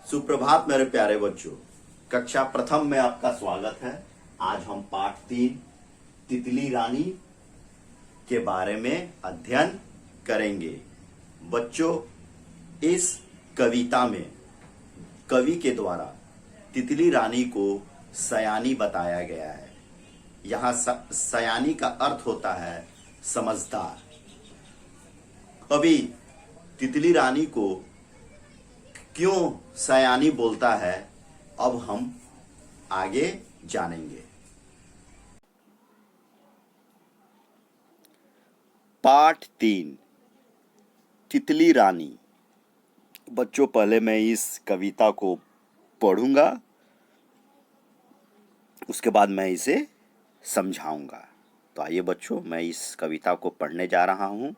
सुप्रभात मेरे प्यारे बच्चों। कक्षा प्रथम में आपका स्वागत है। आज हम पाठ 3 तितली रानी के बारे में अध्ययन करेंगे। बच्चों, इस कविता में कवि के द्वारा तितली रानी को सयानी बताया गया है। यहाँ सयानी का अर्थ होता है समझदार। कवि तितली रानी को क्यों सयानी बोलता है, अब हम आगे जानेंगे। पाठ 3 तितली रानी। बच्चों, पहले मैं इस कविता को पढ़ूंगा, उसके बाद मैं इसे समझाऊंगा। तो आइए बच्चों, मैं इस कविता को पढ़ने जा रहा हूं।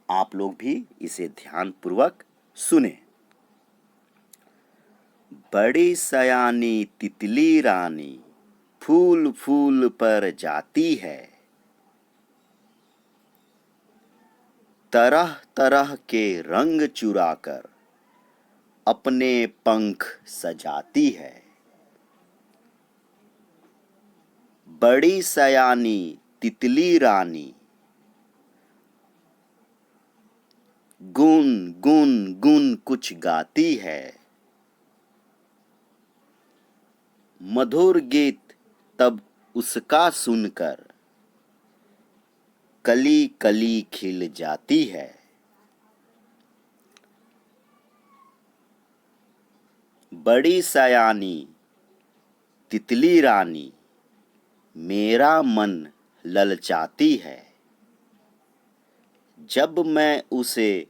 आप लोग भी इसे ध्यानपूर्वक सुने। बड़ी सयानी तितली रानी फूल फूल पर जाती है, तरह तरह के रंग चुराकर अपने पंख सजाती है। बड़ी सयानी तितली रानी गुन गुन गुन कुछ गाती है, मधुर गीत तब उसका सुनकर कली कली खिल जाती है। बड़ी सयानी तितली रानी मेरा मन ललचाती है, जब मैं उसे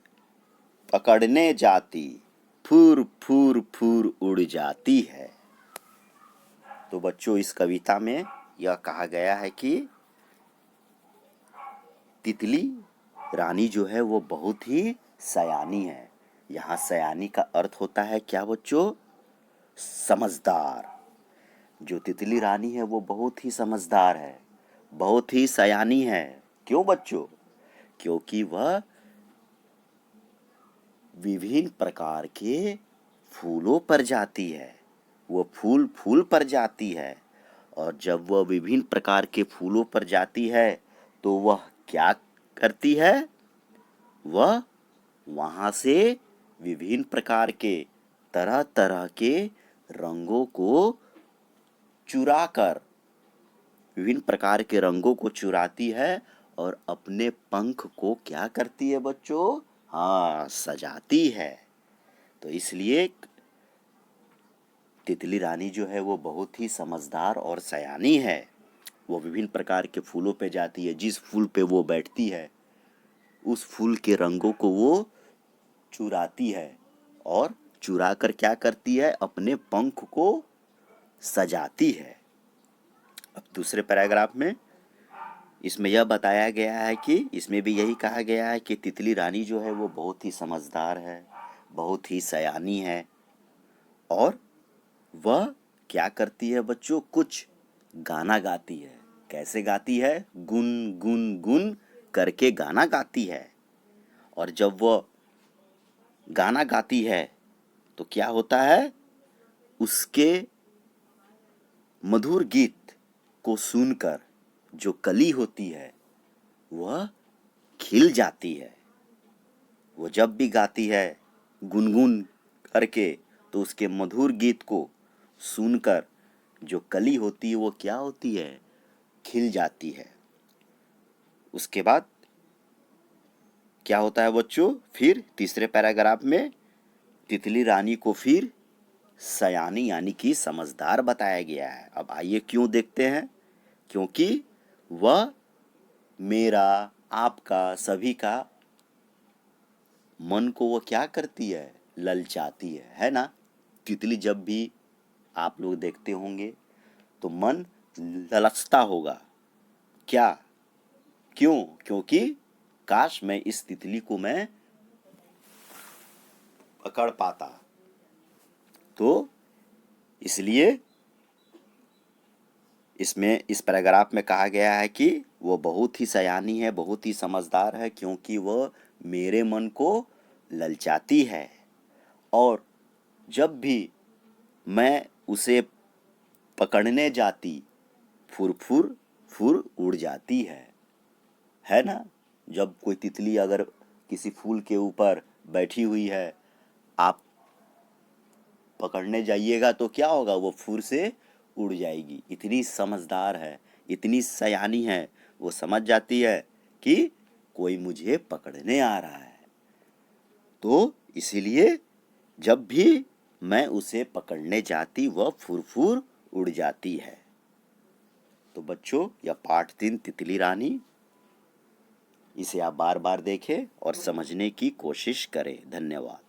पकड़ने जाती फूर फूर फूर उड़ जाती है। तो बच्चों, इस कविता में यह कहा गया है कि तितली रानी जो है वो बहुत ही सयानी है। यहाँ सयानी का अर्थ होता है क्या बच्चों? समझदार। जो तितली रानी है वो बहुत ही समझदार है, बहुत ही सयानी है। क्यों बच्चों? क्योंकि वह विभिन्न प्रकार के फूलों पर जाती है। वो फूल फूल पर जाती है, और जब वह विभिन्न प्रकार के फूलों पर जाती है तो वह क्या करती है? वह वहाँ से विभिन्न प्रकार के तरह तरह के रंगों को चुराकर विभिन्न प्रकार के रंगों को चुराती है और अपने पंख को क्या करती है बच्चों? हाँ, सजाती है। तो इसलिए तितली रानी जो है वो बहुत ही समझदार और सयानी है। वो विभिन्न प्रकार के फूलों पे जाती है। जिस फूल पे वो बैठती है उस फूल के रंगों को वो चुराती है, और चुरा कर क्या करती है? अपने पंख को सजाती है। अब दूसरे पैराग्राफ में इसमें यह बताया गया है कि इसमें भी यही कहा गया है कि तितली रानी जो है वो बहुत ही समझदार है, बहुत ही सयानी है, और वह क्या करती है बच्चों? कुछ गाना गाती है। कैसे गाती है? गुन गुन गुन करके गाना गाती है। और जब वह गाना गाती है तो क्या होता है? उसके मधुर गीत को सुनकर जो कली होती है वह खिल जाती है। वो जब भी गाती है गुनगुन करके, तो उसके मधुर गीत को सुनकर जो कली होती है वो क्या होती है? खिल जाती है। उसके बाद क्या होता है बच्चों? फिर तीसरे पैराग्राफ में तितली रानी को फिर सयानी यानी कि समझदार बताया गया है। अब आइए क्यों देखते हैं। क्योंकि वह मेरा, आपका, सभी का मन को वो क्या करती है? ललचाती है ना? तितली जब भी आप लोग देखते होंगे तो मन ललचता होगा। क्या? क्यों? क्योंकि काश मैं इस तितली को मैं पकड़ पाता। तो इसलिए इसमें इस पैराग्राफ में कहा गया है कि वो बहुत ही सयानी है, बहुत ही समझदार है, क्योंकि वह मेरे मन को ललचाती है और जब भी मैं उसे पकड़ने जाती, फुर फुर फुर उड़ जाती है ना। जब कोई तितली अगर किसी फूल के ऊपर बैठी हुई है, आप पकड़ने जाइएगा तो क्या होगा, वो फुर से उड़ जाएगी। इतनी समझदार है, इतनी सयानी है, वो समझ जाती है कि कोई मुझे पकड़ने आ रहा है। तो इसीलिए जब भी मैं उसे पकड़ने जाती वह फुर फुर उड़ जाती है। तो बच्चों, यह पाठ 3 तितली रानी, इसे आप बार बार देखें और समझने की कोशिश करें। धन्यवाद।